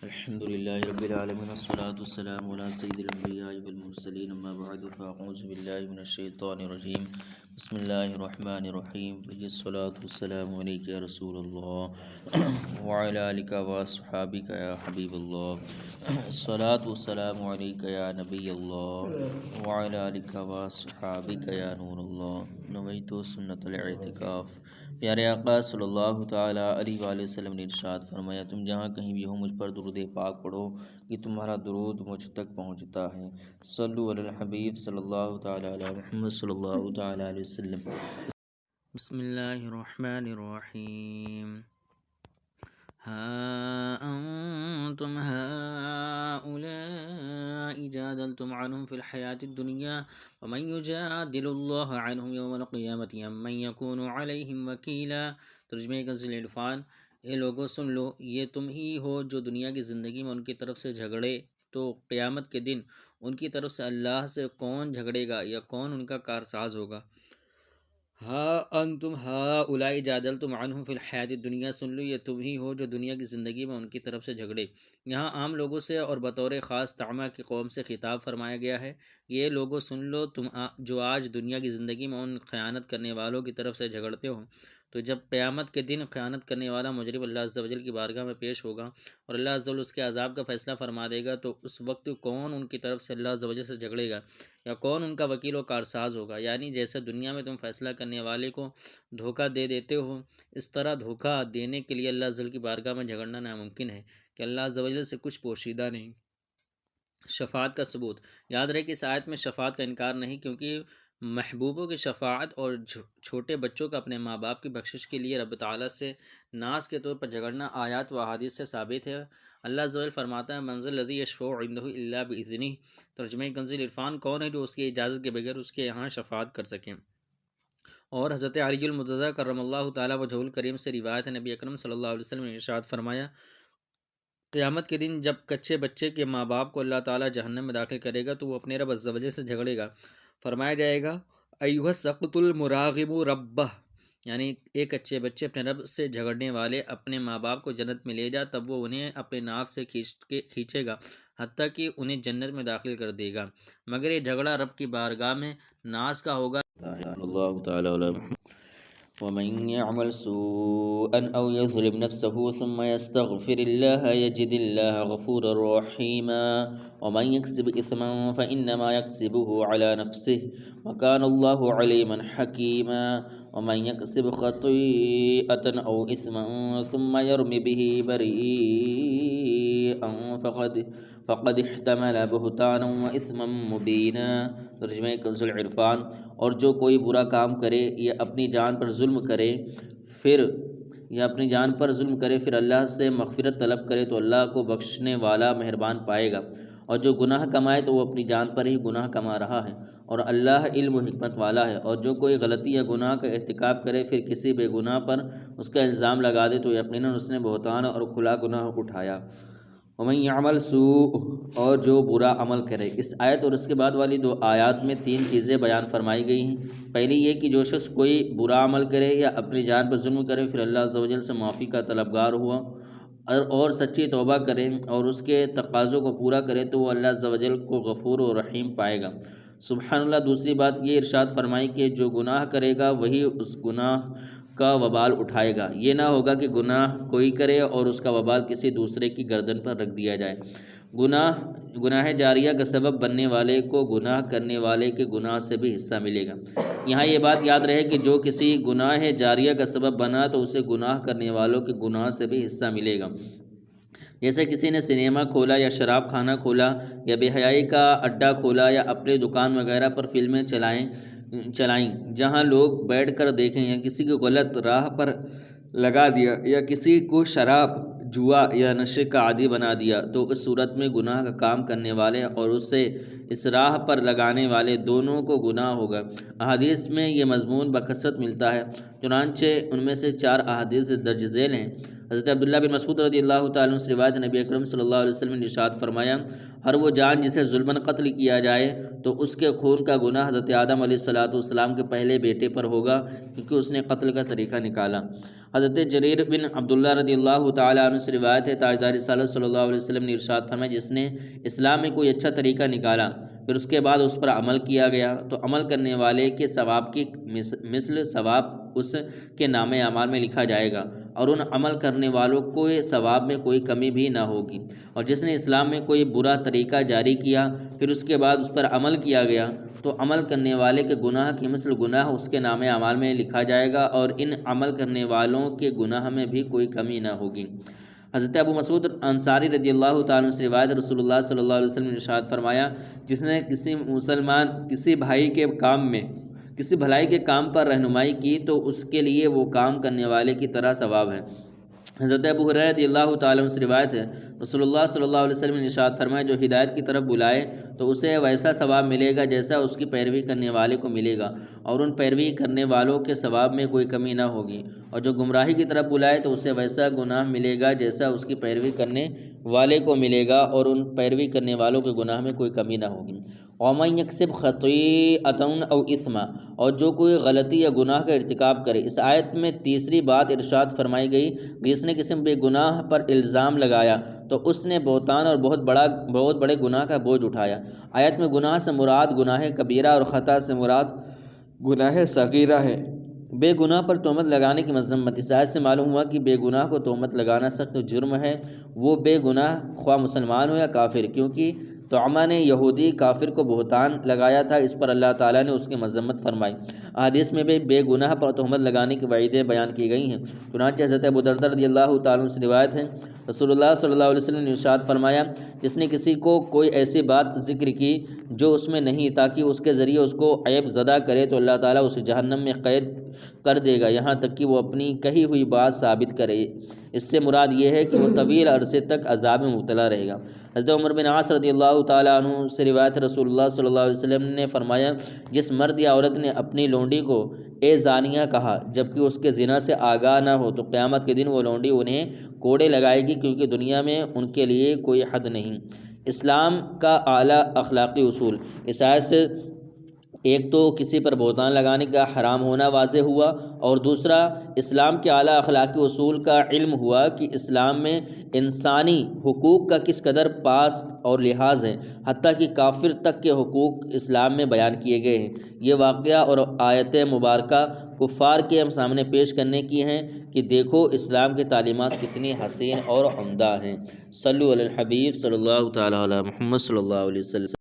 الحمد لله رب العالمين والصلاة والسلام على سيد الأنبياء والمرسلين أما بعد فأعوذ بالله من الشيطان الرجيم بسم الله الرحمن الرحيم الصلاة والسلام عليك يا رسول الله وعلى آلك وأصحابك يا حبيب الله الصلاة والسلام عليك يا نبي الله وعلى آلك وأصحابك يا نور الله نويت سنة الاعتكاف۔ پیارے آقا صلی اللہ تعالیٰ علیہ وآلہ وسلم نے ارشاد فرمایا، تم جہاں کہیں بھی ہو مجھ پر درود پاک پڑھو کہ تمہارا درود مجھ تک پہنچتا ہے۔ صلو علی الحبیب صلی اللہ تعالیٰ علی محمد صلی اللہ تعالیٰ علیہ وسلم۔ بسم اللہ الرحمن الرحیم۔ ها أنتم هؤلاء جادلتم عنهم في الحياة الدنيا ومن يجادل الله عنهم يوم القيامة أم من يكون عليهم وكيلا۔ ترجمہ کنز العرفان۔ اے لوگو سن لو، یہ تم ہی ہو جو دنیا کی زندگی میں ان کی طرف سے جھگڑے، تو قیامت کے دن ان کی طرف سے اللہ سے کون جھگڑے گا یا کون ان کا کارساز ہوگا۔ ہا انتم ہؤلاء جادلتم عنہم فی الحیات الدنیا، سن لو یہ تم ہی ہو جو دنیا کی زندگی میں ان کی طرف سے جھگڑے۔ یہاں عام لوگوں سے اور بطور خاص طعمہ کی قوم سے خطاب فرمایا گیا ہے۔ یہ لوگوں سن لو، تم جو آج دنیا کی زندگی میں ان خیانت کرنے والوں کی طرف سے جھگڑتے ہو، تو جب قیامت کے دن خیانت کرنے والا مجرم اللہ عز و جل کی بارگاہ میں پیش ہوگا اور اللہ عز و جل اس کے عذاب کا فیصلہ فرما دے گا، تو اس وقت کون ان کی طرف سے اللہ عز و جل سے جھگڑے گا یا کون ان کا وکیل و کارساز ہوگا۔ یعنی جیسے دنیا میں تم فیصلہ کرنے والے کو دھوکہ دے دیتے ہو، اس طرح دھوکہ دینے کے لیے اللہ عز و جل کی بارگاہ میں جھگڑنا ناممکن ہے کہ اللہ عز و جل سے کچھ پوشیدہ نہیں۔ شفاعت کا ثبوت۔ یاد رہے کہ اس آیت میں شفاعت کا انکار نہیں، کیونکہ محبوبوں کی شفاعت اور چھوٹے بچوں کا اپنے ماں باپ کی بخشش کے لیے رب تعالیٰ سے ناز کے طور پر جھگڑنا آیات و احادیث سے ثابت ہے۔ اللہ عز و جل فرماتا ہے، من ذا الذی یشفع عندہ الا باذنہ۔ ترجمہ کنز العرفان، کون ہے جو اس کی اجازت کے بغیر اس کے یہاں شفاعت کر سکیں۔ اور حضرت علی المرتضیٰ کرم اللہ تعالیٰ وجہہ الکریم سے روایت ہے، نبی اکرم صلی اللہ علیہ وسلم نے ارشاد فرمایا، قیامت کے دن جب کچے بچے کے ماں باپ کو اللہ تعالیٰ جہنم میں داخل کرے گا تو وہ اپنے رب عز و جل سے جھگڑے گا۔ فرمایا جائے گا، ایھا السقط المراغب ربہ، یعنی ایک کچے بچے اپنے رب سے جھگڑنے والے اپنے ماں باپ کو جنت میں لے جا، تب وہ انہیں اپنے ناف سے کھینچے گا حتیٰ کہ انہیں جنت میں داخل کر دے گا، مگر یہ جھگڑا رب کی بارگاہ میں ناز کا ہوگا۔ اللہ تعالیٰ علیہ ومن يعمل سوءا أو يظلم نفسه ثم يستغفر الله يجد الله غفورا رحيما ومن يكسب إثما فإنما يكسبه على نفسه وكان الله عليما حكيما ومن يكسب خطيئة أو إثما ثم يرم به بريئا فقد احتمل بہتانا وإثما مبینا۔ ترجمہ کنز العرفان۔ اور جو کوئی برا کام کرے یا اپنی جان پر ظلم کرے پھر اللہ سے مغفرت طلب کرے تو اللہ کو بخشنے والا مہربان پائے گا، اور جو گناہ کمائے تو وہ اپنی جان پر ہی گناہ کما رہا ہے، اور اللہ علم و حکمت والا ہے۔ اور جو کوئی غلطی یا گناہ کا ارتکاب کرے پھر کسی بے گناہ پر اس کا الزام لگا دے تو یقیناً اس نے بہتان اور کھلا گناہ اٹھایا۔ ومن يعمل سوء، اور جو برا عمل کرے۔ اس آیت اور اس کے بعد والی 2 آیات میں 3 چیزیں بیان فرمائی گئی ہیں۔ پہلی یہ کہ جو شخص کوئی برا عمل کرے یا اپنی جان پر ظلم کرے پھر اللہ عز و جل سے معافی کا طلبگار ہوا اور سچی توبہ کرے اور اس کے تقاضوں کو پورا کرے تو وہ اللہ عز و جل کو غفور و رحیم پائے گا۔ سبحان اللہ۔ دوسری بات یہ ارشاد فرمائی کہ جو گناہ کرے گا وہی اس گناہ کا وبال اٹھائے گا، یہ نہ ہوگا کہ گناہ کوئی کرے اور اس کا وبال کسی دوسرے کی گردن پر رکھ دیا جائے۔ گناہ جاریہ کا سبب بننے والے کو گناہ کرنے والے کے گناہ سے بھی حصہ ملے گا۔ یہاں یہ بات یاد رہے کہ جو کسی گناہ جاریہ کا سبب بنا تو اسے گناہ کرنے والوں کے گناہ سے بھی حصہ ملے گا۔ جیسے کسی نے سنیما کھولا یا شراب خانہ کھولا یا بے حیائی کا اڈا کھولا یا اپنے دکان وغیرہ پر فلمیں چلائیں جہاں لوگ بیٹھ کر دیکھیں، یا کسی کو غلط راہ پر لگا دیا یا کسی کو شراب، جوا یا نشے کا عادی بنا دیا، تو اس صورت میں گناہ کا کام کرنے والے اور اسے اس راہ پر لگانے والے دونوں کو گناہ ہوگا۔ احادیث میں یہ مضمون بکثرت ملتا ہے، چنانچہ ان میں سے 4 احادیث درج ذیل ہیں۔ حضرت عبداللہ بن مسعود رضی اللہ تعالیٰ عنہ سے روایت نبی اکرم صلی اللہ علیہ وسلم نے ارشاد فرمایا ہر وہ جان جسے ظلماً قتل کیا جائے تو اس کے خون کا گناہ حضرت آدم علیہ السلام کے پہلے بیٹے پر ہوگا کیونکہ اس نے قتل کا طریقہ نکالا۔ حضرت جریر بن عبداللہ رضی اللہ تعالیٰ عنہ سے روایت ہے تاجدار رسالت صلی اللہ علیہ وسلم نے ارشاد فرمایا جس نے اسلام میں کوئی اچھا طریقہ نکالا پھر اس کے بعد اس پر عمل کیا گیا تو عمل کرنے والے کے ثواب کی مثل ثواب اس کے نام اعمال میں لکھا جائے گا اور ان عمل کرنے والوں کو ثواب میں کوئی کمی بھی نہ ہوگی۔ اور جس نے اسلام میں کوئی برا طریقہ جاری کیا پھر اس کے بعد اس پر عمل کیا گیا تو عمل کرنے والے کے گناہ کی مثل گناہ اس کے نام اعمال میں لکھا جائے گا اور ان عمل کرنے والوں کے گناہ میں بھی کوئی کمی نہ ہوگی۔ حضرت ابو مسعود انصاری رضی اللہ تعالیٰ عنہ سے روایت رسول اللہ صلی اللہ علیہ وسلم نے ارشاد فرمایا جس نے کسی بھلائی کے کام پر رہنمائی کی تو اس کے لیے وہ کام کرنے والے کی طرح ثواب ہے۔ حضرت ابو ہریرہ رضی اللہ تعالیٰ عنہ سے روایت ہے رسول اللہ صلی اللہ علیہ وسلم نے ارشاد فرمایا جو ہدایت کی طرف بلائے تو اسے ویسا ثواب ملے گا جیسا اس کی پیروی کرنے والے کو ملے گا اور ان پیروی کرنے والوں کے ثواب میں کوئی کمی نہ ہوگی، اور جو گمراہی کی طرف بلائے تو اسے ویسا گناہ ملے گا جیسا اس کی پیروی کرنے والے کو ملے گا اور ان پیروی کرنے والوں کے گناہ میں کوئی کمی نہ ہوگی۔ وَمَن يَكْسِبْ خَطِيئَةً أَوْ إِثْمًا اور جو کوئی غلطی یا گناہ کا ارتکاب کرے۔ اس آیت میں تیسری بات ارشاد فرمائی گئی جس نے کسی بے گناہ پر الزام لگایا تو اس نے بہتان اور بہت بڑے گناہ کا بوجھ اٹھایا۔ آیت میں گناہ سے مراد گناہ کبیرہ اور خطا سے مراد گناہ صغیرہ ہے۔ بے گناہ پر تہمت لگانے کی مذمت۔ اس آیت سے معلوم ہوا کہ بے گناہ کو تہمت لگانا سخت جرم ہے، وہ بے گناہ خواہ مسلمان ہو یا کافر، کیونکہ طعمہ نے یہودی کافر کو بہتان لگایا تھا، اس پر اللہ تعالیٰ نے اس کی مذمت فرمائی۔ احادیث میں بھی بے گناہ پر تہمت لگانے کی وعیدیں بیان کی گئی ہیں۔ چنانچہ حضرت ابو درداء رضی اللہ تعالیٰ عنہ سے روایت ہے رسول اللہ صلی اللہ علیہ وسلم نے ارشاد فرمایا جس نے کسی کو کوئی ایسی بات ذکر کی جو اس میں نہیں تاکہ اس کے ذریعے اس کو عیب زدہ کرے تو اللہ تعالیٰ اسے جہنم میں قید کر دے گا یہاں تک کہ وہ اپنی کہی ہوئی بات ثابت کرے۔ اس سے مراد یہ ہے کہ وہ طویل عرصے تک عذاب میں مبتلا رہے گا۔ حضرت عمر بن عاص رضی اللہ تعالیٰ عنہ سے روایت رسول اللہ صلی اللہ علیہ وسلم نے فرمایا جس مرد یا عورت نے اپنی لونڈی کو اے زانیہ کہا جبکہ اس کے زنا سے آگاہ نہ ہو تو قیامت کے دن وہ لونڈی انہیں کوڑے لگائے گی کیونکہ دنیا میں ان کے لیے کوئی حد نہیں۔ اسلام کا اعلیٰ اخلاقی اصول۔ اس آیت سے ایک تو کسی پر بہتان لگانے کا حرام ہونا واضح ہوا اور دوسرا اسلام کے اعلیٰ اخلاقی اصول کا علم ہوا کہ اسلام میں انسانی حقوق کا کس قدر پاس اور لحاظ ہے، حتیٰ کہ کافر تک کے حقوق اسلام میں بیان کیے گئے ہیں۔ یہ واقعہ اور آیت مبارکہ کفار کے ہم سامنے پیش کرنے کی ہیں کہ دیکھو اسلام کی تعلیمات کتنی حسین اور عمدہ ہیں۔ صلو علی الحبیب صلی اللہ تعالیٰ علی محمد صلی اللہ علیہ وسلم۔